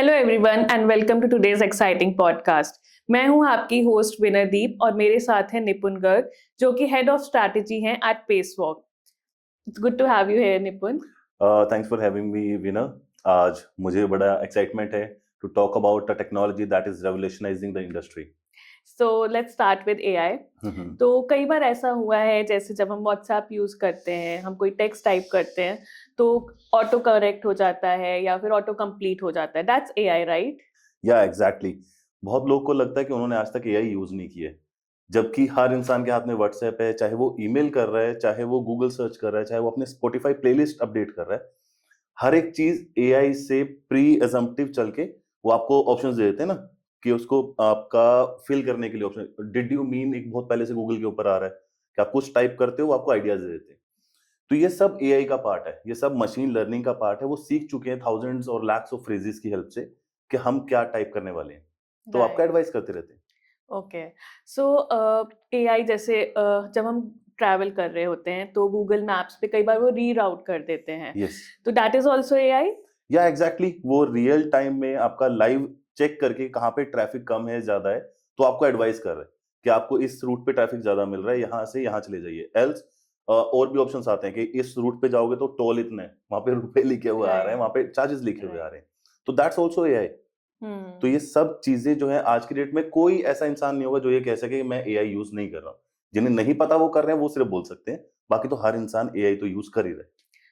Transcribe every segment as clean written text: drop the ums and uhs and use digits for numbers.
Hello everyone and welcome to today's exciting podcast. मैं हूं आपकी होस्ट विनरदीप और मेरे साथ है निपुण गर्ग जो कि हेड ऑफ स्ट्रैटेजी हैं at Pacewalk. It's good to have you here Nipun. Thanks for having me winner. आज मुझे बड़ा एक्साइटमेंट है to talk about a technology that is revolutionising the industry. So let's start with AI. तो कई बार ऐसा हुआ है जैसे जब हम व्हाट्सएप यूज करते हैं, हम कोई टेक्स्ट टाइप करते हैं तो ऑटो करेक्ट हो जाता है या फिर ऑटो कंप्लीट हो जाता है। That's AI, right? या एग्जैक्टली। बहुत लोग को लगता है कि उन्होंने आज तक एआई यूज नहीं किया है, जबकि हर इंसान के हाथ में व्हाट्सएप है, चाहे वो ईमेल कर रहा है, चाहे वो गूगल सर्च कर रहा है, चाहे वो अपने स्पॉटिफाई प्लेलिस्ट अपडेट कर रहा है। हर एक चीज एआई से प्री एजम्पटिव चल के वो आपको ऑप्शंस दे देते हैं ना, कि उसको आपका फिल करने के लिए ऑप्शन डिड यू मीन एक बहुत पहले से गूगल के ऊपर आ रहा है कि आप कुछ टाइप करते हो, वो आपको आइडियाज दे देते हैं। तो ये सब एआई का पार्ट है, ये सब मशीन लर्निंग का पार्ट है। वो सीख चुके हैं थाउजेंड्स और लैक्स ऑफ फ्रेजेस की हेल्प से कि हम क्या टाइप करने वाले हैं, तो आपका एडवाइस करते रहते हैं। ओके। सो एआई जैसे जब हम ट्रैवल कर रहे होते हैं तो गूगल मैप्स पे कई बार वो रीराउट कर देते हैं, यस, तो दैट इज आल्सो एआई। या एग्जैक्टली, वो रियल टाइम में आपका लाइव चेक करके कहाँ पे ट्रैफिक कम है, ज्यादा है, तो आपको एडवाइस कर रहा है कि आपको इस रूट पे ट्रैफिक ज्यादा मिल रहा है, यहाँ से यहाँ चले जाइए। एल्स और भी ऑप्शंस आते हैं कि इस रूट पे जाओगे तो टोल इतने, वहां पे रुपए लिखे हुए आ रहे हैं, राइट, वहां पे चार्जेस लिखे हुए आ राइट। रहे हैं। तो दैट्स ऑल्सो एआई। तो ये सब चीजें जो है आज की डेट में कोई ऐसा इंसान नहीं होगा जो ये कह सके कि मैं एआई यूज नहीं कर रहा हूँ। जिन्हें नहीं पता वो कर रहे हैं, वो सिर्फ बोल सकते हैं, बाकी तो हर इंसान एआई तो यूज कर ही रहा है।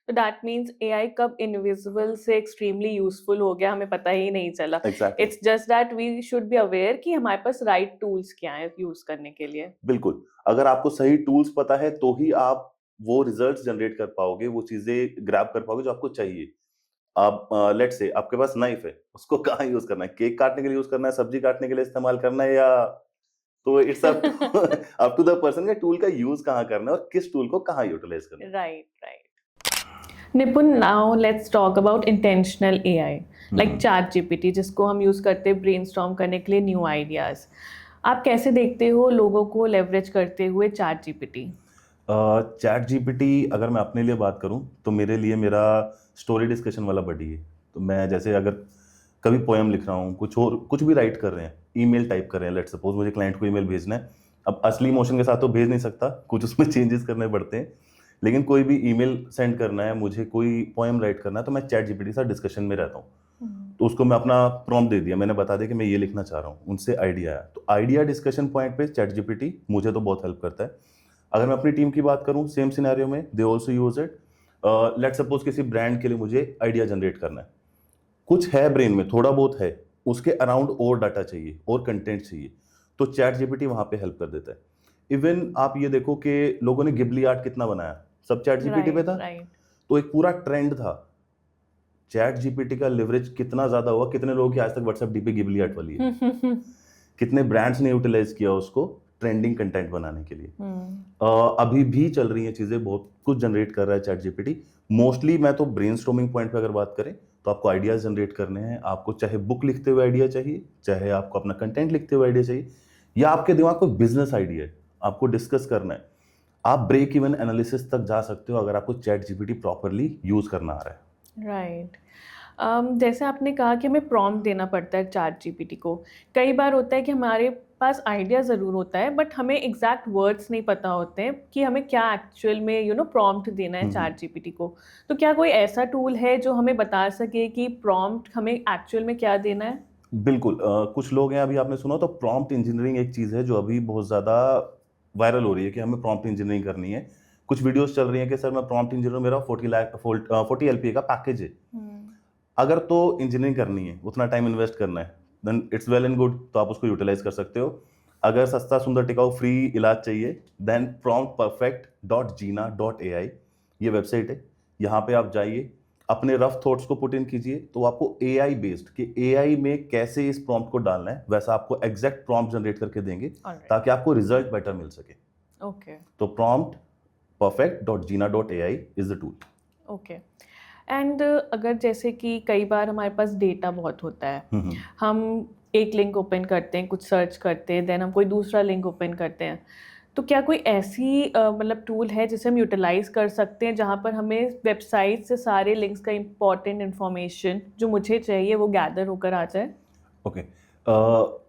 तो दैट मीन्स एआई कब इनविजिबल से एक्सट्रीमली यूजफुल हो गया हमें पता ही नहीं चला। Exactly, it's just that we should be aware कि हमारे पास राइट टूल्स क्या हैं यूज करने के लिए। बिल्कुल। अगर आपको सही टूल्स पता है तो ही आप वो रिजल्ट्स जनरेट कर पाओगे, वो चीजें ग्रैब कर पाओगे जो आपको चाहिए। आप लेट्स से आपके पास नाइफ है, उसको कहाँ यूज करना है? केक काटने के लिए यूज करना है, सब्जी काटने के लिए इस्तेमाल करना है, या तो it's up to up to the person का टूल का यूज कहाँ करना है और किस टूल को कहाँ यूटिलाइज करना है। Right, right. Nipun, now let's talk about intentional AI like ChatGPT, जिसको हम यूज करते हैं ब्रेनस्टॉर्म करने के लिए न्यू आइडियाज। आप कैसे देखते हो लोगों को लेवरेज करते हुए चैट जीपीटी? चैट जीपीटी अगर मैं अपने लिए बात करूं तो मेरे लिए मेरा स्टोरी डिस्कशन वाला बडी है। तो मैं जैसे अगर कभी पोएम लिख रहा हूँ, कुछ और कुछ भी राइट कर रहे हैं, ईमेल टाइप कर रहे हैं, लेट्स सपोज मुझे क्लाइंट को ईमेल भेजना है। अब असली इमोशन के साथ तो भेज नहीं सकता, कुछ उसमें चेंजेस करने पड़ते हैं, लेकिन कोई भी ईमेल सेंड करना है, मुझे कोई पोएम राइट करना है, तो मैं चैट जीपीटी के साथ डिस्कशन में रहता हूँ। तो उसको मैं अपना प्रॉम्प्ट दे दिया, मैंने बता दिया कि मैं ये लिखना चाह रहा हूँ, उनसे आइडिया आया, तो आइडिया डिस्कशन पॉइंट पे चैट जीपीटी मुझे तो बहुत हेल्प करता है। अगर मैं अपनी टीम की बात करूं, सेम सिनेरियो में they also use it. Let's suppose किसी ब्रांड के लिए मुझे आइडिया जनरेट करना है, कुछ है ब्रेन में, थोड़ा बहुत है, उसके अराउंड और डाटा चाहिए और कंटेंट चाहिए, तो चैट जीपीटी वहां पे हेल्प कर देता है। इवन आप ये देखो कि लोगों ने गिबली आर्ट कितना बनाया, सब चैट जीपीटी पे राइट, था। राइट। तो एक पूरा ट्रेंड था। चैट जीपीटी का लिवरेज कितना ज्यादा हुआ, कितने लोगों की आज तक व्हाट्सएप डीपी गिबली आर्ट वाली है, कितने ब्रांड्स ने यूटिलाइज किया उसको ट्रेंडिंग कंटेंट बनाने के लिए। अभी भी चल रही हैं चीजें, बहुत कुछ जनरेट कर रहा है चैट जीपीटी। मोस्टली मैं तो ब्रेनस्टॉर्मिंग पॉइंट पे अगर बात करें तो आपको आइडियाज जनरेट करने हैं, आपको चाहे बुक लिखते हुए आइडिया चाहिए, चाहे आपको अपना कंटेंट लिखते हुए आइडिया चाहिए, या आपके दिमाग को बिजनेस आइडिया है, आपको डिस्कस करना है, आप ब्रेक इवन एनालिसिस तक जा सकते हो अगर आपको चैट जीपीटी प्रॉपरली यूज करना आ रहा है। राइट। जैसे आपने कहा कि हमें प्रॉम्प्ट देना पड़ता है चैट जीपीटी को। कई बार होता है कि हमारे पास आइडिया ज़रूर होता है बट हमें एग्जैक्ट वर्ड्स नहीं पता होते हैं कि हमें क्या एक्चुअल में प्रॉम्प्ट देना है चैट जीपीटी को। तो क्या कोई ऐसा टूल है जो हमें बता सके कि प्रॉम्प्ट हमें एक्चुअल में क्या देना है? बिल्कुल। कुछ लोग हैं, अभी आपने सुना तो प्रॉम्प्ट इंजीनियरिंग एक चीज़ है जो अभी बहुत ज़्यादा वायरल हो रही है कि हमें प्रॉम्प्ट इंजीनियरिंग करनी है। कुछ वीडियोस चल रही हैं कि सर मैं प्रॉम्प्ट इंजीनियर, मेरा 40 एलपीए का पैकेज है। अगर तो इंजीनियरिंग करनी है, उतना टाइम इन्वेस्ट करना है, then it's well and good, तो आप उसको यूटिलाइज कर सकते हो। अगर सस्ता सुंदर टिकाऊ फ्री इलाज चाहिए, देन promptperfect.gina.ai ये वेबसाइट है। यहाँ पे आप जाइए, अपने रफ थॉट्स को पुट इन कीजिए, तो आपको एआई बेस्ड कि एआई में कैसे इस प्रॉम्प्ट को डालना है, वैसा आपको एग्जैक्ट प्रॉम्प्ट जनरेट करके देंगे ताकि आपको रिजल्ट बेटर मिल सके। ओके, तो promptperfect.gina.ai is the tool. Okay. And अगर जैसे कि कई बार हमारे पास डेटा बहुत होता है, हम एक लिंक ओपन करते हैं, कुछ सर्च करते हैं, देन हम कोई दूसरा लिंक ओपन करते हैं, तो क्या कोई ऐसी मतलब टूल है जिसे हम यूटिलाइज़ कर सकते हैं जहाँ पर हमें वेबसाइट से सारे लिंक्स का इम्पोर्टेंट इन्फॉर्मेशन जो मुझे चाहिए वो गैदर होकर आ जाए? ओके।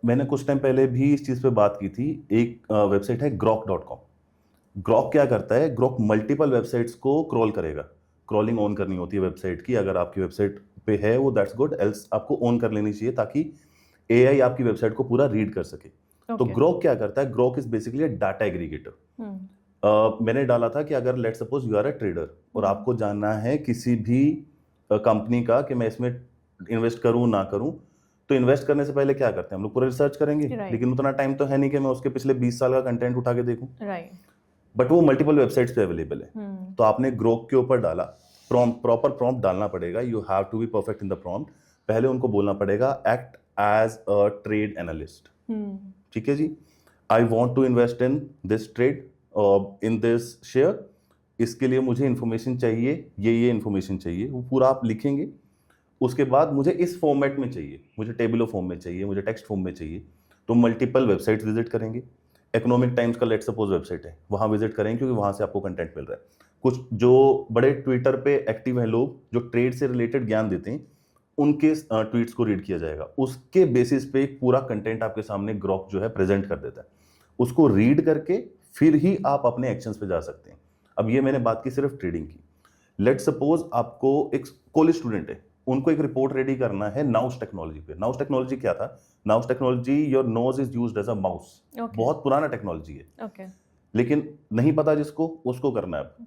मैंने कुछ टाइम पहले भी इस चीज़ पे बात की थी। एक वेबसाइट है grok.com। ग्रॉक क्या करता है, ग्रॉक मल्टीपल वेबसाइट्स को क्रॉल करेगा। क्रॉलिंग ऑन करनी होती है वेबसाइट की, अगर आपकी वेबसाइट पे है वो दैट्स गुड, एल्स आपको ऑन कर लेनी चाहिए ताकि एआई आपकी वेबसाइट को पूरा रीड कर सके। तो ओके। ग्रॉक क्या करता है, Grok is basically data aggregator. मैंने डाला था कि अगर let suppose you are a trader और आपको जानना है किसी भी कंपनी का कि मैं इसमें इन्वेस्ट करूं ना करूं, तो इन्वेस्ट करने से पहले क्या करते हैं हम लोग, पूरा रिसर्च करेंगे। Right. लेकिन उतना टाइम तो है नहीं कि मैं उसके पिछले 20 साल का कंटेंट उठा के देखूं। राइट। बट वो मल्टीपल वेबसाइट्स पे अवेलेबल है। तो आपने ग्रोक के ऊपर डाला, प्रॉपर प्रॉम्प्ट डालना पड़ेगा। You have to be perfect in the prompt. पहले उनको बोलना पड़ेगा act as a trade analyst. ठीक है जी, I want to invest in this trade, in this share, इसके लिए मुझे इन्फॉर्मेशन चाहिए, ये इन्फॉर्मेशन चाहिए, वो पूरा आप लिखेंगे। उसके बाद मुझे इस फॉर्मेट में चाहिए, मुझे टेबुलर फॉर्म में चाहिए, मुझे टेक्स्ट फॉर्म में चाहिए। तो मल्टीपल वेबसाइट्स विजिट करेंगे। इकोनॉमिक टाइम्स का लेट सपोज वेबसाइट है, वहाँ विजिट करेंगे क्योंकि वहाँ से आपको कंटेंट मिल रहा है। कुछ जो बड़े ट्विटर पे एक्टिव हैं लोग जो ट्रेड से रिलेटेड ज्ञान देते हैं, उनके ट्वीट्स को रीड किया जाएगा। उसके बेसिस पे एक पूरा कंटेंट आपके सामने ग्रॉक जो है प्रेजेंट कर देता है। उसको रीड करके फिर ही आप अपने एक्शंस पे जा सकते हैं। अब ये मैंने बात की सिर्फ ट्रेडिंग की। लेट सपोज आपको एक कॉलेज स्टूडेंट है, उनको एक रिपोर्ट रेडी करना है नाउस टेक्नोलॉजी पे। नाउस टेक्नोलॉजी क्या था, nouse technology your nose is used as a mouse. बहुत पुराना टेक्नोलॉजी है। ओके। लेकिन नहीं पता जिसको, उसको करना है। अब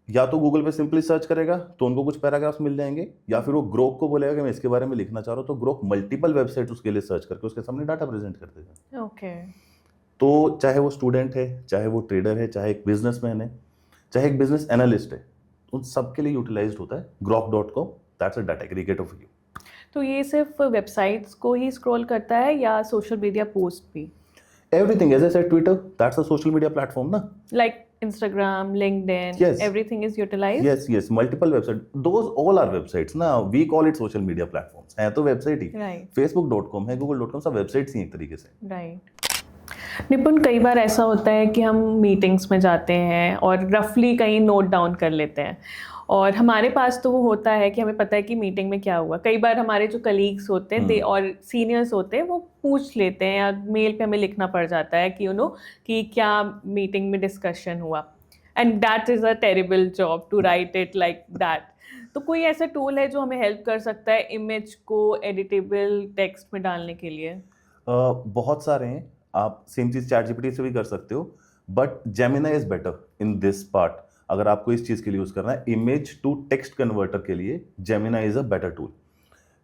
या तो गूगल पे सिंपली सर्च करेगा तो उनको कुछ पैराग्राफ्स मिल जाएंगे, या फिर वो ग्रोक को बोलेगा कि मैं इसके बारे में लिखना चाह रहा हूँ, तो ग्रोक मल्टीपल वेबसाइट उसके लिए सर्च करके उसके सामने डाटा प्रेजेंट कर देगा। ओके। तो चाहे वो स्टूडेंट है, चाहे वो ट्रेडर है, चाहे एक बिजनेसमैन है, चाहे एक बिजनेस एनालिस्ट है, उन सबके लिए यूटिलाइज्ड होता है grok.com। That's a data aggregator for you. तो ये सिर्फ वेबसाइट्स को ही स्क्रॉल करता है या सोशल मीडिया पोस्ट भी? Everything, as I said, Twitter, that's a social media platform, na? Like Instagram, LinkedIn, Yes. everything is utilized? Yes, multiple websites. Those all are websites, ना? We call it social media platforms. है तो website ही। Right. Facebook.com है, Google.com, सब websites ही एक तरीके से। Right. निपुण, कई बार ऐसा होता है कि हम मीटिंग्स में जाते हैं और रफली कहीं नोट डाउन कर लेते हैं, और हमारे पास तो वो होता है कि हमें पता है कि मीटिंग में क्या हुआ। कई बार हमारे जो कलीग्स होते हैं दे और सीनियर्स होते हैं वो पूछ लेते हैं, या मेल पे हमें लिखना पड़ जाता है कि कि क्या मीटिंग में डिस्कशन हुआ, and that is a terrible job to write it like that. तो कोई ऐसा टूल है जो हमें हेल्प कर सकता है इमेज को एडिटेबल टेक्स्ट में डालने के लिए? बहुत सारे हैं। आप सेम चीज़ चैट जीपीटी से भी कर सकते हो, but Gemini is better in this part. अगर आपको इस चीज़ के लिए यूज़ करना है, इमेज टू टेक्स्ट कन्वर्टर के लिए Gemini is a better tool.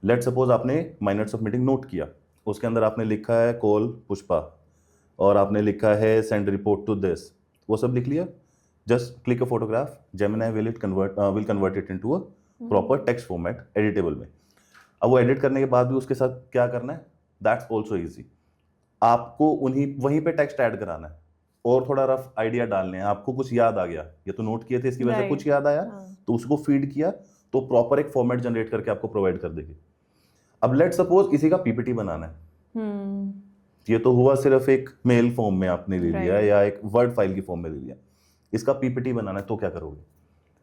Let suppose आपने मिनट्स ऑफ मीटिंग नोट किया, उसके अंदर आपने लिखा है कॉल पुष्पा, और आपने लिखा है सेंड रिपोर्ट टू दिस, वो सब लिख लिया। Just click a photograph, Gemini will convert it into a proper text format editable में। अब वो एडिट करने के बाद भी उसके साथ क्या करना है, दैट्स ऑल्सो ईजी। आपको वहीं पे टेक्स्ट ऐड कराना है और थोड़ा रफ आइडिया डालने हैं। आपको कुछ याद आ गया, ये तो नोट किए थे, इसकी वजह से कुछ याद आया, तो उसको फीड किया तो प्रॉपर एक फॉर्मेट जनरेट करके आपको प्रोवाइड कर देगी। अब लेट सपोज इसी का पीपीटी बनाना है। ये तो हुआ सिर्फ एक मेल फॉर्म में आपने ले लिया या एक वर्ड फाइल की फॉर्म में ले लिया। इसका पीपीटी बनाना है तो क्या करोगे,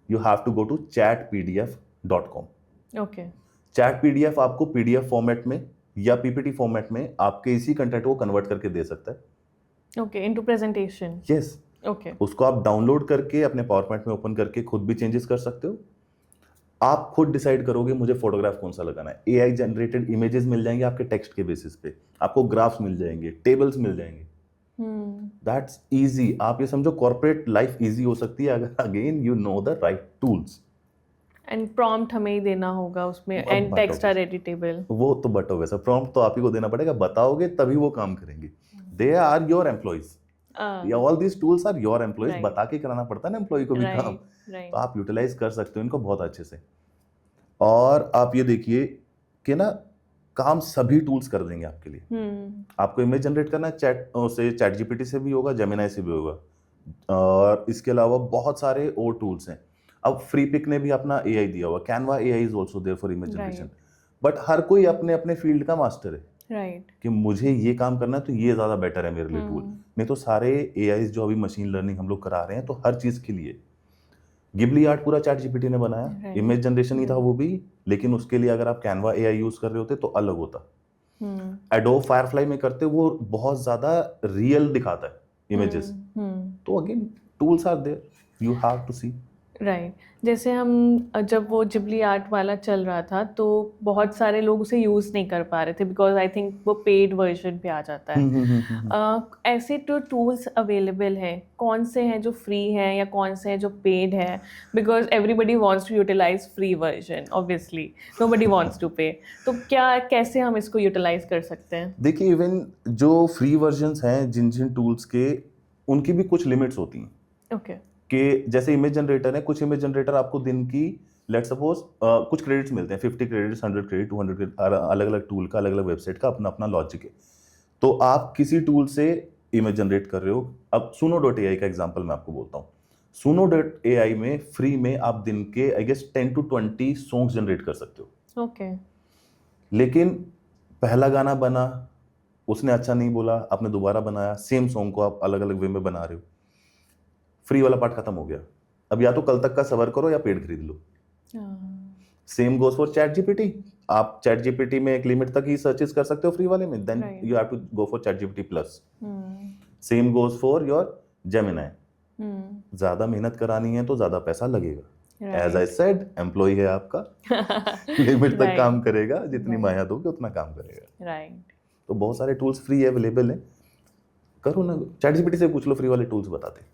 you have to go to chatpdf.com। Okay. Chat PDF आपको पीडीएफ फॉर्मेट में या पीपीटी फॉर्मेट में आपके इसी कंटेंट को कन्वर्ट करके दे सकता है। Okay, into presentation. Yes. Okay. उसको आप डाउनलोड करके अपने पावर पॉइंट में ओपन करके खुद भी चेंजेस कर सकते हो। आप खुद डिसाइड करोगे मुझे फोटोग्राफ कौन सा लगाना है। एआई जनरेटेड इमेजेस मिल जाएंगे आपके टेक्स्ट के बेसिस पे, आपको ग्राफ्स मिल जाएंगे, टेबल्स मिल जाएंगे। That's easy. आप ये समझो कॉर्पोरेट लाइफ इजी हो सकती है अगर again you know the right tools. And prompt हमें ही देना होगा उसमें, एंड टेक्स्ट आर एडिटेबल। वो तो बट वैसा प्रॉम्प्ट तो आप ही को देना पड़ेगा, बताओगे तभी वो काम करेंगे। They are your employees, all these tools are your employees. बता के कराना पड़ता है ना एम्प्लॉय को भी काम। तो आप यूटिलाइज कर सकते हो इनको बहुत अच्छे से। और आप ये देखिए कि ना काम सभी टूल्स कर देंगे आपके लिए। आपको इमेज जनरेट करना है, चैट जीपीटी से भी होगा, जेमिनी से भी होगा, और इसके अलावा बहुत सारे और टूल्स हैं। अब फ्री पिक ने भी अपना एआई दिया हुआ, Canva AI is also there for image generation. But हर कोई अपने अपने फील्ड का मास्टर है। राइट। कि मुझे ये काम करना है तो ये ज़्यादा बेटर है मेरे लिए टूल। नहीं तो सारे एआईज जो अभी मशीन लर्निंग हम लोग करा रहे हैं, तो हर चीज़ के लिए गिबली आर्ट पूरा चैट जीपीटी ने बनाया, राइट। इमेज जनरेशन ही था वो भी, लेकिन उसके लिए अगर आप कैनवा एआई यूज कर रहे होते तो अलग होता। एडोब फायरफ्लाई में करते वो बहुत ज्यादा रियल दिखाता है इमेजेस। तो again tools are there, you have to see. Right. जैसे हम जब वो जिबली आर्ट वाला चल रहा था तो बहुत सारे लोग उसे यूज़ नहीं कर पा रहे थे बिकॉज आई थिंक वो पेड वर्जन पे आ जाता है। ऐसे तो टूल्स अवेलेबल हैं, कौन से हैं जो फ्री हैं या कौन से हैं जो पेड हैं? Because everybody wants to utilise free version, obviously nobody wants to pay. तो क्या कैसे हम इसको यूटिलाइज कर सकते हैं? देखिए, इवन जो फ्री वर्जन्स हैं जिन जिन टूल्स के, उनकी भी कुछ लिमिट्स होती हैं। ओके। कि जैसे इमेज जनरेटर है, कुछ इमेज जनरेटर आपको दिन की लेट सपोज कुछ क्रेडिट्स मिलते हैं, 50 क्रेडिट्स, 100 क्रेडिट, 200 क्रेडिट, अलग अलग टूल का, अलग अलग वेबसाइट का अपना अपना लॉजिक है। तो आप किसी टूल से इमेज जनरेट कर रहे हो, अब suno.ai का एग्जांपल मैं आपको बोलता हूँ। suno.ai में फ्री में आप दिन के I guess 10 to 20 songs generate कर सकते हो। ओके। लेकिन पहला गाना बना, उसने अच्छा नहीं बोला, आपने दोबारा बनाया, सेम सॉन्ग को आप अलग अलग वे में बना रहे हो, फ्री वाला पार्ट खत्म हो गया। अब या तो कल तक का सबर करो या पेड खरीद लो। Same goes for ChatGPT. आप चैट जीपीटी में एक लिमिट तक ही सर्चेस कर सकते हो फ्री वाले में, then you have to go for ChatGPT plus. Same goes for your Gemini. ज्यादा मेहनत करानी है तो ज्यादा पैसा लगेगा। एज आई सेड, एम्प्लॉय है आपका, लिमिट तक काम करेगा, जितनी माया दोगे उतना काम करेगा। राइट। तो बहुत सारे टूल्स फ्री अवेलेबल हैं, करो ना, चैट जीपीटी से पूछ लो, फ्री वाले टूल्स बताते।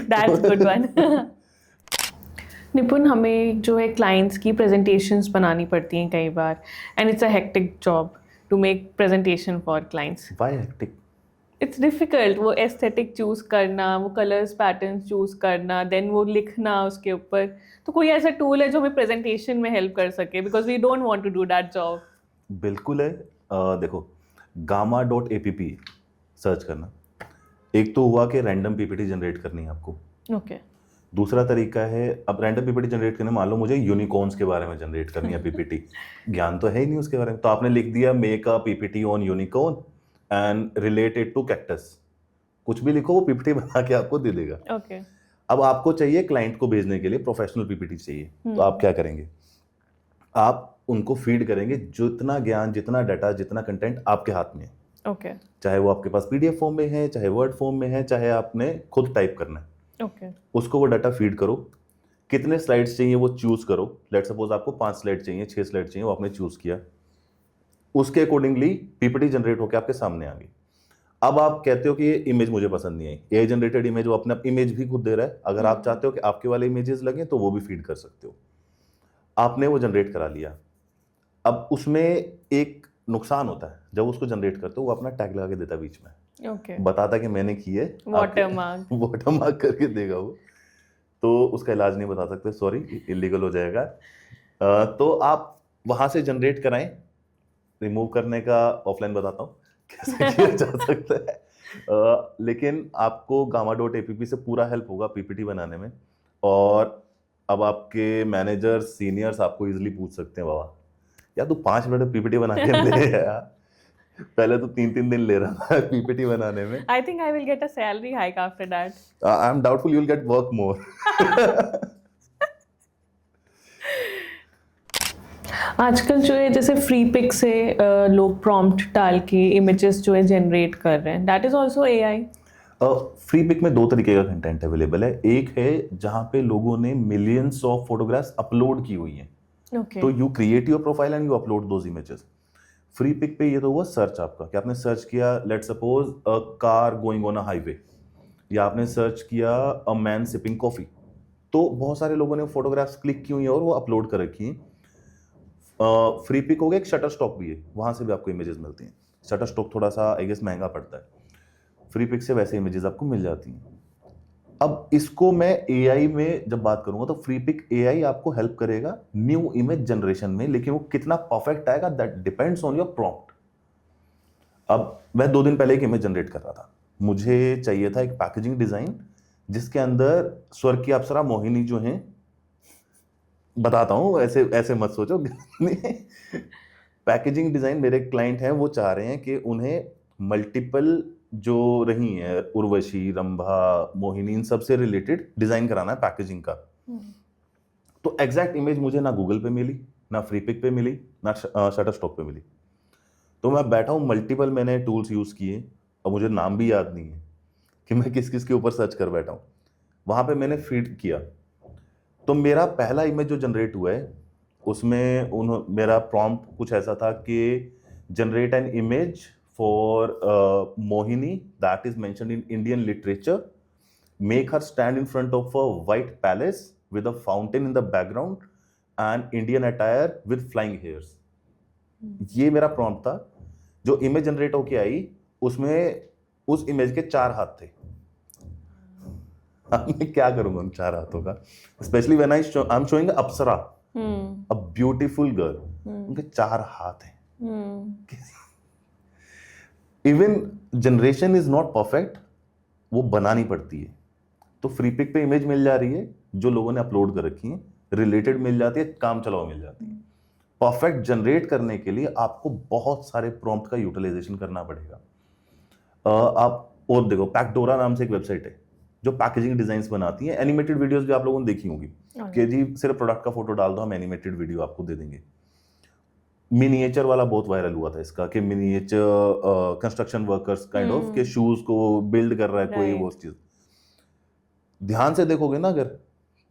That's good one. निपुण, हमें जो है क्लाइंट्स की प्रेजेंटेशंस बनानी पड़ती हैं कई बार, and it's a hectic job to make presentation for clients. Why hectic? It's difficult, वो एस्थेटिक चूज करना, वो कलर्स पैटर्न्स चूज करना, देन वो लिखना उसके ऊपर। तो कोई ऐसा टूल है जो हमें प्रेजेंटेशन में हेल्प कर सके, because we don't want to do that job? बिल्कुल है। देखो, gamma.app सर्च करना। एक तो हुआ कि रैंडम पीपीटी जनरेट करनी है आपको। ओके। दूसरा तरीका है, अब रैंडम पीपीटी जनरेट करने, मान लो मुझे यूनिकॉर्न्स के बारे में जनरेट करनी है पीपीटी, ज्ञान तो है ही नहीं उसके बारे में, तो आपने लिख दिया make a PPT on unicorn and related to cactus. कुछ भी लिखो, वो पीपीटी बना के आपको दे देगा। ओके। अब आपको चाहिए क्लाइंट को भेजने के लिए प्रोफेशनल पीपीटी चाहिए, तो आप क्या करेंगे? आप उनको फीड करेंगे जितना ज्ञान, जितना डाटा, जितना कंटेंट आपके हाथ में है। ओके। चाहे वो आपके पास पीडीएफ फॉर्म में है, चाहे वर्ड फॉर्म में है, चाहे आपने खुद टाइप करना है। ओके। उसको वो डाटा फीड करो, कितने स्लाइड्स चाहिए वो चूज करो। लेट सपोज आपको 5 स्लाइड चाहिए, 6 स्लाइड चाहिए, वो आपने चूज किया, उसके अकॉर्डिंगली पीपीटी जनरेट होकर आपके सामने आ गई। अब आप कहते हो कि ये इमेज मुझे पसंद नहीं आई, एआई जनरेटेड इमेज, वो अपने इमेज भी खुद दे रहा है। अगर आप चाहते हो कि आपके वाले इमेजेस लगे तो वो भी फीड कर सकते हो। आपने वो जनरेट करा लिया। अब उसमें एक नुकसान होता है, जब उसको जनरेट करते हो वो अपना टैग लगा के देता है बीच में। ओके। बताता कि मैंने की है, वाटरमार्क। वाटरमार्क करके देगा वो, तो उसका इलाज नहीं बता सकते, सॉरी, इलीगल हो जाएगा। तो आप वहां से जनरेट कराएं। रिमूव करने का ऑफलाइन बताता हूँ कैसे किया जा सकता है। लेकिन आपको gamma.app से पूरा हेल्प होगा पीपीटी बनाने में। और अब आपके मैनेजर, सीनियर्स आपको इजीली पूछ सकते हैं, बाबा या तू 5 मिनट पीपीटी बना के दे यार, पहले तो 3-3 दिन ले रहा था पीपीटी बनाने में। I think I will get a salary hike after that. I am doubtful you will get work more. आजकल जो है जैसे फ्री पिक से लोग प्रॉम्प्ट डाल के इमेजेस जो है जनरेट कर रहे हैं, that is also AI. Freepik में 2 तरीके का कंटेंट अवेलेबल है। एक है जहां पे लोगों ने मिलियंस ऑफ फोटोग्राफ्स अपलोड की हुई हैं, तो you create your profile and you upload those images. Freepik पे ये तो हुआ सर्च आपका, कि आपने सर्च किया let suppose a car going on a highway, या आपने सर्च किया अ मैन सिपिंग कॉफी, तो बहुत सारे लोगों ने फोटोग्राफ्स क्लिक की हुई हैं और वो अपलोड कर रखी हैं। फ्री पिक हो गया, एक शटर स्टॉक भी है, वहां से भी आपको इमेजेस मिलती हैं। शटर स्टॉक थोड़ा सा आई गेस महंगा पड़ता है, फ्री पिक से वैसे इमेजेस आपको मिल जाती हैं। अब इसको मैं एआई में जब बात करूंगा तो फ्री पिक एआई आपको हेल्प करेगा न्यू इमेज जनरेशन में, लेकिन वो कितना परफेक्ट आएगा that depends on your prompt. अब मैं 2 दिन पहले एक इमेज जनरेट कर रहा था, मुझे चाहिए था एक पैकेजिंग डिजाइन जिसके अंदर स्वर्ग की अप्सरा मोहिनी जो हैं, बताता हूं, ऐसे ऐसे मत सोचो पैकेजिंग डिजाइन मेरे क्लाइंट हैं, वो चाह रहे हैं कि उन्हें मल्टीपल जो रही हैं उर्वशी, रंभा, मोहिनी, इन सबसे रिलेटेड डिजाइन कराना है पैकेजिंग का। तो एग्जैक्ट इमेज मुझे ना गूगल पे मिली, ना फ्री पिक पे मिली, ना शटरस्टॉक पे मिली। तो मैं बैठा हूँ, मल्टीपल मैंने टूल्स यूज किए और मुझे नाम भी याद नहीं है कि मैं किस किस के ऊपर सर्च कर बैठा हूँ। वहां पे मैंने फीड किया, तो मेरा पहला इमेज जो जनरेट हुआ है उसमें मेरा प्रॉम्प्ट कुछ ऐसा था कि generate an image for Mohini that is mentioned in Indian literature, make her stand in front of a white palace with a fountain in the background and Indian attire with flying hairs. ये मेरा prompt था। जो image generate होके आई उसमें उस image के 4 हाथ थे। अब मैं क्या करूंगा उन 4 हाथों का, specially when I am showing Apsara, a beautiful girl, उनके 4 हाथ हैं। Even generation is not perfect, वो बनानी पड़ती है। तो फ्री पिक पे इमेज मिल जा रही है जो लोगों ने अपलोड कर रखी है, रिलेटेड मिल जाती है, काम चलाओ मिल जाती है। परफेक्ट जनरेट करने के लिए आपको बहुत सारे प्रॉम्प्ट का यूटिलाइजेशन करना पड़ेगा। आप और देखो, पैकडोरा नाम से एक वेबसाइट है जो पैकेजिंग डिजाइन्स बनाती है। एनिमेटेड वीडियोस भी आप लोगों ने देखी होंगी कि जी सिर्फ प्रोडक्ट का फोटो डाल दो, हम एनिमेटेड वीडियो आपको दे देंगे। मिनिएचर वाला बहुत वायरल हुआ था इसका, कि miniature construction workers kind of के शूज को बिल्ड कर रहा है कोई, वो चीज ध्यान से देखोगे ना अगर,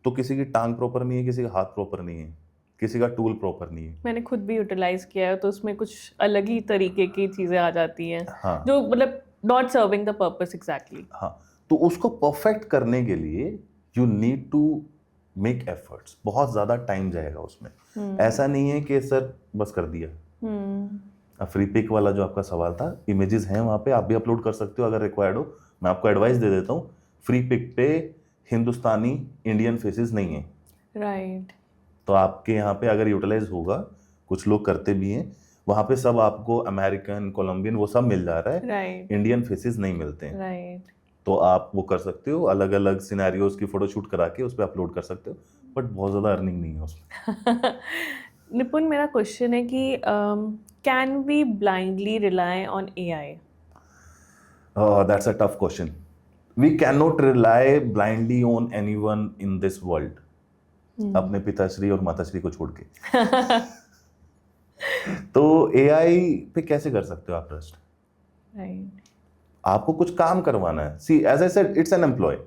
तो किसी की टांग प्रॉपर नहीं है, किसी का हाथ प्रॉपर नहीं है, किसी का टूल प्रॉपर नहीं है। मैंने खुद भी यूटिलाइज किया है, तो उसमें कुछ अलग ही तरीके की चीजें आ जाती हैं। हाँ, जो मतलब not serving the purpose exactly. हाँ, तो उसको परफेक्ट करने के लिए you need to make efforts, बहुत ज्यादा टाइम जाएगा उसमें। ऐसा नहीं है कि सर बस कर दिया। फ्री पिक वाला जो आपका सवाल था, इमेजेस हैं वहां पे, आप भी अपलोड कर सकते हो अगर रिक्वायर्ड हो। मैं आपको एडवाइस दे देता हूँ, फ्री पिक पे हिंदुस्तानी इंडियन फेसेस नहीं है, राइट। तो आपके यहाँ पे अगर यूटिलाइज होगा, कुछ लोग करते भी हैं, वहां पे सब आपको अमेरिकन, कोलंबियन वो सब मिल जा रहा है, राइट। इंडियन फेसेस नहीं मिलते हैं। राइट। तो आप वो कर सकते हो, अलग अलग सिनेरियोज की फोटो शूट करा के उस पर अपलोड कर सकते हो, बट बहुत ज़्यादा अर्निंग नहीं है उसमें। निपुण, मेरा क्वेश्चन है कि can we blindly rely on AI? That's a tough question. We can not rely blindly on anyone in this world, अपने पिताश्री और माताश्री को छोड़ के। तो एआई पे कैसे कर सकते हो आप ट्रस्ट? राइट। आपको कुछ काम करवाना है, see as I said it's an employ,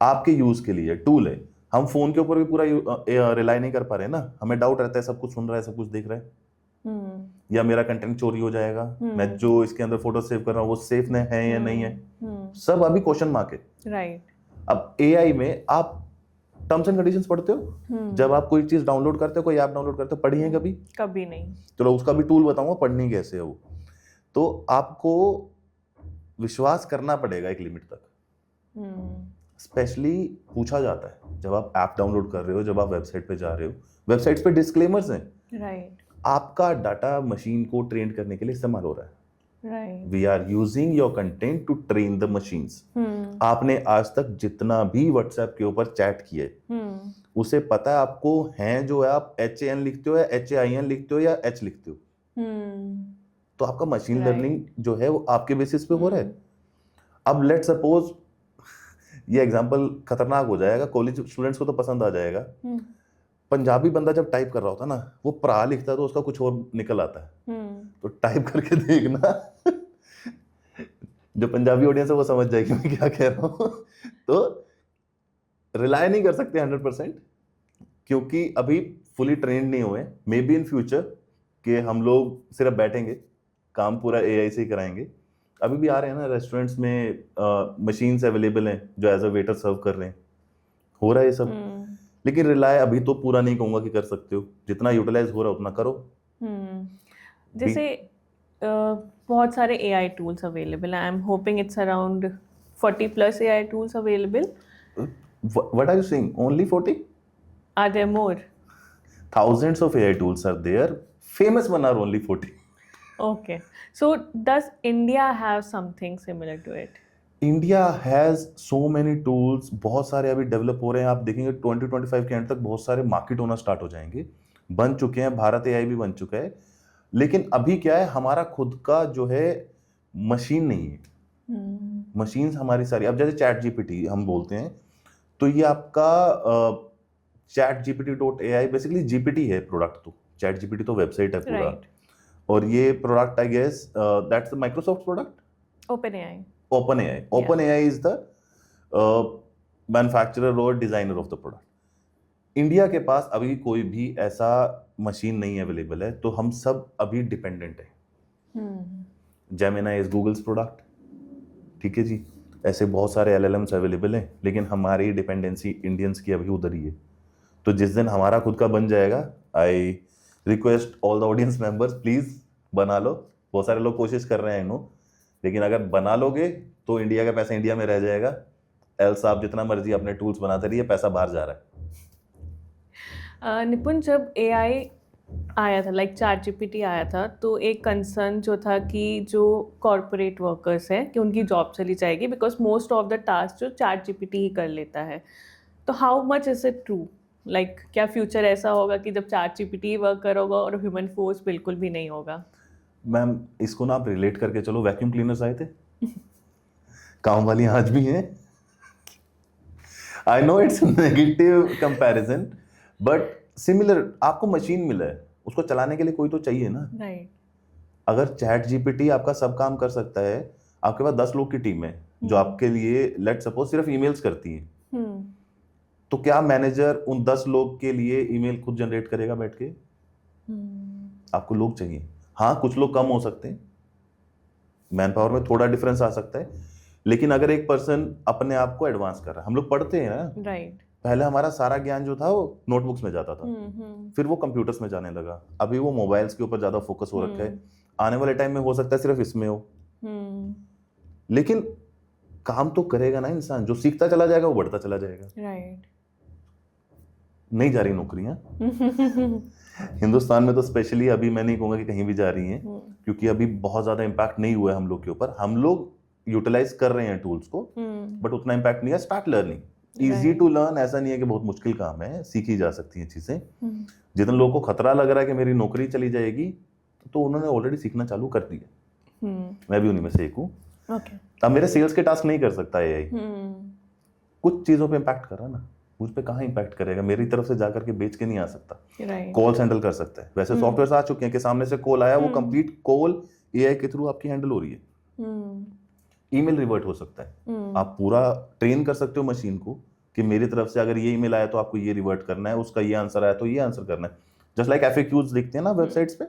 आपके यूज के लिए टूल है। हम फोन के ऊपर भी पूरा रिलाई नहीं कर पा रहे ना, हमें डाउट रहता है सब कुछ सुन रहा है, सब कुछ देख रहा है, या मेरा कंटेंट चोरी हो जाएगा, मैं जो इसके अंदर फोटो सेव कर रहा हूँ वो सेफ है या नहीं है, सब अभी क्वेश्चन मार्क है। राइट। अब एआई में आप टर्म्स एंड कंडीशंस पढ़ते हो, जब आप कोई चीज डाउनलोड करते हो, कोई ऐप डाउनलोड करते हो, पढ़ी है कभी? कभी नहीं। चलो उसका भी टूल बताऊंगा पढ़नी कैसे है वो। तो आपको विश्वास करना पड़ेगा एक लिमिट तक। स्पेशली पूछा जाता है जब आप ऐप डाउनलोड कर रहे हो, जब आप वेबसाइट पे जा रहे हो, वेबसाइट्स पे डिस्क्लेमर्स हैं। राइट। आपका डाटा मशीन को ट्रेन करने के लिए इस्तेमाल हो रहा है। Right. We are using your content to train the machines. आपने आज तक जितना भी व्हाट्सएप के ऊपर चैट किए, उसे पता है आपको हैं जो है, आप HAN लिखते हो या HAIN लिखते हो या H लिखते हो, तो आपका मशीन लर्निंग जो है वो आपके बेसिस पे हो रहा है। अब लेट सपोज, ये एग्जांपल खतरनाक हो जाएगा, कॉलेज स्टूडेंट्स को तो पसंद आ जाएगा। पंजाबी बंदा जब टाइप कर रहा होता है ना, वो प्रा लिखता है तो उसका कुछ और निकल आता है। तो टाइप करके देखना, जो पंजाबी ऑडियंस है वो समझ जाएगी मैं क्या कह रहा हूँ। तो रिलाई नहीं कर सकते 100%, क्योंकि अभी फुली ट्रेंड नहीं हुए। मे बी इन फ्यूचर कि हम लोग सिर्फ बैठेंगे, काम पूरा एआई से ही कराएंगे। अभी भी आ रहे हैं ना रेस्टोरेंट्स में मशीन्स अवेलेबल हैं जो एज अ वेटर सर्व कर रहे हैं, हो रहा है ये सब। लेकिन रिलाय अभी तो पूरा नहीं कहूंगा कि कर सकते हो, जितना यूटिलाइज हो रहा है उतना करो। जैसे बहुत सारे एआई टूल्स अवेलेबल हैं, I am hoping it's around 40+ AI tools available. What are you saying? Only 40? Are there more? Thousands of AI tools are there. Famous one are only 40. Okay. So does India have something similar to it? India has so many tools, बहुत सारे अभी develop हो रहे हैं। आप देखेंगे 2025 के and तक बहुत सारे मार्केट होना स्टार्ट हो जाएंगे, बन चुके हैं। भारत AI भी बन चुका है। लेकिन अभी क्या है, हमारा खुद का जो है मशीन नहीं है। मशीन्स हमारी सारी, अब जैसे चैट जीपीटी हम बोलते हैं, तो ये आपका ChatGPT dot A I basically GPT है प्रोडक्ट, तो चैट जीपीटी तो वेबसाइट है पूरा, राइट। और ये product I guess that's the Microsoft product, OpenAI. OpenAI. OpenAI is the manufacturer और designer of the product. India के पास अभी कोई भी ऐसा मशीन नहीं अवेलेबल है, तो हम सब अभी डिपेंडेंट है। जेमिनी इज गूगल्स प्रोडक्ट, ठीक है जी, ऐसे बहुत सारे एलएलएम्स अवेलेबल हैं, लेकिन हमारी डिपेंडेंसी इंडियंस की अभी उधर ही है। तो जिस दिन हमारा खुद का बन जाएगा, I request all the audience members, please बना लो। बहुत सारे लोग कोशिश कर रहे हैं नो, लेकिन अगर बना लोगे तो इंडिया का पैसा इंडिया में रह जाएगा। एल्स आप जितना मर्जी अपने टूल्स बनाते रहिए, पैसा बाहर जा रहा है। निपुण, जब एआई आया था, लाइक चैट जीपीटी आया था, तो एक कंसर्न जो था कि जो कॉरपोरेट वर्कर्स है कि उनकी जॉब चली जाएगी, because most of the task जो चैट जीपीटी ही कर लेता है। तो how much is it true? Like क्या फ्यूचर ऐसा होगा कि जब चैट जीपीटी वर्क करोगा और ह्यूमन फोर्स बिल्कुल भी नहीं होगा? मैम, इसको ना आप रिलेट करके चलो, वैक्यूम क्लीनर्स आए थे काम वाली आज भी हैं। I know it's negative comparison, but similar. आपको मशीन मिला है, उसको चलाने के लिए कोई तो चाहिए ना। राइट। अगर चैट जीपीटी आपका सब काम कर सकता है, आपके पास 10 लोग की टीम है जो आपके लिए लेट सपोज सिर्फ ईमेल्स करती है, तो क्या मैनेजर उन 10 लोग के लिए ईमेल खुद जनरेट करेगा बैठ के? आपको लोग चाहिए। हाँ, कुछ लोग कम हो सकते हैं, मैन पावर में थोड़ा डिफरेंस आ सकता है, लेकिन अगर एक पर्सन अपने आप को एडवांस कर रहा है, हम लोग पढ़ते हैं ना, राइट। पहले हमारा सारा ज्ञान जो था वो नोटबुक्स में जाता था, फिर वो कंप्यूटर्स में जाने लगा, अभी वो मोबाइल्स के ऊपर ज्यादा फोकस हो रखा है। आने वाले टाइम में हो सकता है सिर्फ इसमें हो, लेकिन काम तो करेगा ना इंसान। जो सीखता चला जाएगा वो बढ़ता चला जाएगा। राइट। नहीं जा रही नौकरियां हिंदुस्तान में तो स्पेशली, अभी मैं नहीं कहूंगा कि कहीं भी जा रही हैं, क्योंकि अभी बहुत ज्यादा इम्पैक्ट नहीं हुआ है हम लोग के ऊपर। हम लोग यूटिलाइज कर रहे हैं टूल्स को, बट उतना इम्पैक्ट नहीं है। Start learning, easy to learn, ऐसा नहीं है कि बहुत मुश्किल काम है, सीखी जा सकती हैं चीजें। जितने लोगों को खतरा लग रहा है कि मेरी नौकरी चली जाएगी, तो उन्होंने ऑलरेडी सीखना चालू कर दिया। मैं भी उन्हीं में से एक हूँ। अब मेरे सेल्स के टास्क नहीं कर सकता एआई, कुछ चीजों पे इम्पैक्ट कर रहा है ना, मुझ पे कहाँ इम्पैक्ट करेगा? मेरी तरफ से जाकर के बेच के नहीं आ सकता। कॉल हैंडल कर सकता है, वैसे सॉफ्टवेयर आ चुके हैं कि सामने से कॉल आया, वो कंप्लीट कॉल एआई के थ्रू आपकी हैंडल हो रही है। ईमेल रिवर्ट हो सकता है, आप पूरा ट्रेन कर सकते हो मशीन को कि मेरी तरफ से अगर ये ईमेल आया तो आपको ये रिवर्ट करना है, उसका ये आंसर आया तो ये आंसर करना है। जस्ट लाइक FAQs लिखते हैं ना वेबसाइट्स पे,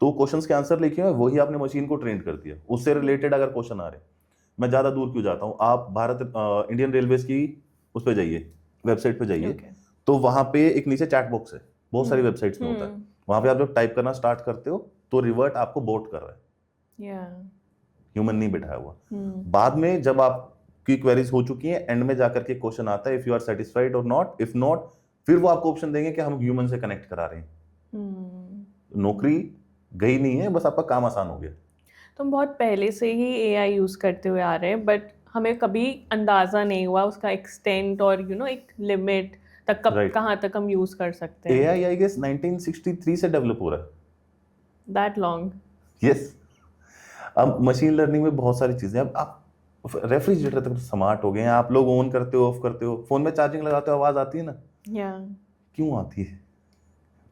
तो क्वेश्चंस के आंसर लिखे हुए वही आपने मशीन को ट्रेन कर दिया, उससे रिलेटेड अगर क्वेश्चन आ रहे। मैं ज्यादा दूर क्यों जाता हूँ, आप इंडियन रेलवेज की उस पर जाइए, वेबसाइट पे जाइए, तो वहां पे एक नीचे चैट बॉक्स है, बहुत सारी वेबसाइट्स में होता है, वहां पे आप जब टाइप करना स्टार्ट करते हो तो रिवर्ट आपको बोट कर रहा है, ह्यूमन नहीं बिठाया हुआ। बाद में जब आपकी क्वेरीज हो चुकी हैं, एंड में जाकर के क्वेश्चन आता है, इफ यू आर सेटिस्फाइड और नॉट, इफ नॉट, फिर वो आपको ऑप्शन देंगे कि हम ह्यूमन से कनेक्ट करा रहे हैं। नौकरी गई नहीं है, बस आपका काम आसान हो गया। तो हम बहुत पहले से ही एआई यूज करते हुए आ रहे हैं, बट हमें कभी अंदाजा नहीं हुआ उसका एक्सटेंट और एक लिमिट तक, कब कहाँ तक हम यूज कर सकते हैं। एआई आई गेस 1963 से डेवलप हो रहा है। That long? यस। अब मशीन लर्निंग में बहुत सारी चीजें, अब आप रेफ्रिजरेटर तक स्मार्ट हो गए हैं, आप लोग ऑन करते हो, ऑफ करते हो, फोन में चार्जिंग लगाते हो, आवाज आती है ना, क्यों आती है?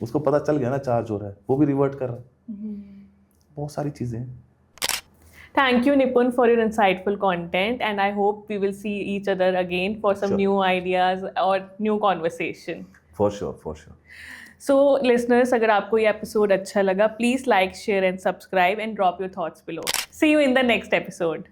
उसको पता चल गया ना चार्ज हो रहा है, वो भी रिवर्ट कर रहा है। बहुत सारी चीजें। Thank you, Nipun, for your insightful content, and I hope we will see each other again for some new ideas or new conversation. For sure, for sure. So, listeners, अगर आपको ये episode अच्छा लगा, please like, share, and subscribe, and drop your thoughts below. See you in the next episode.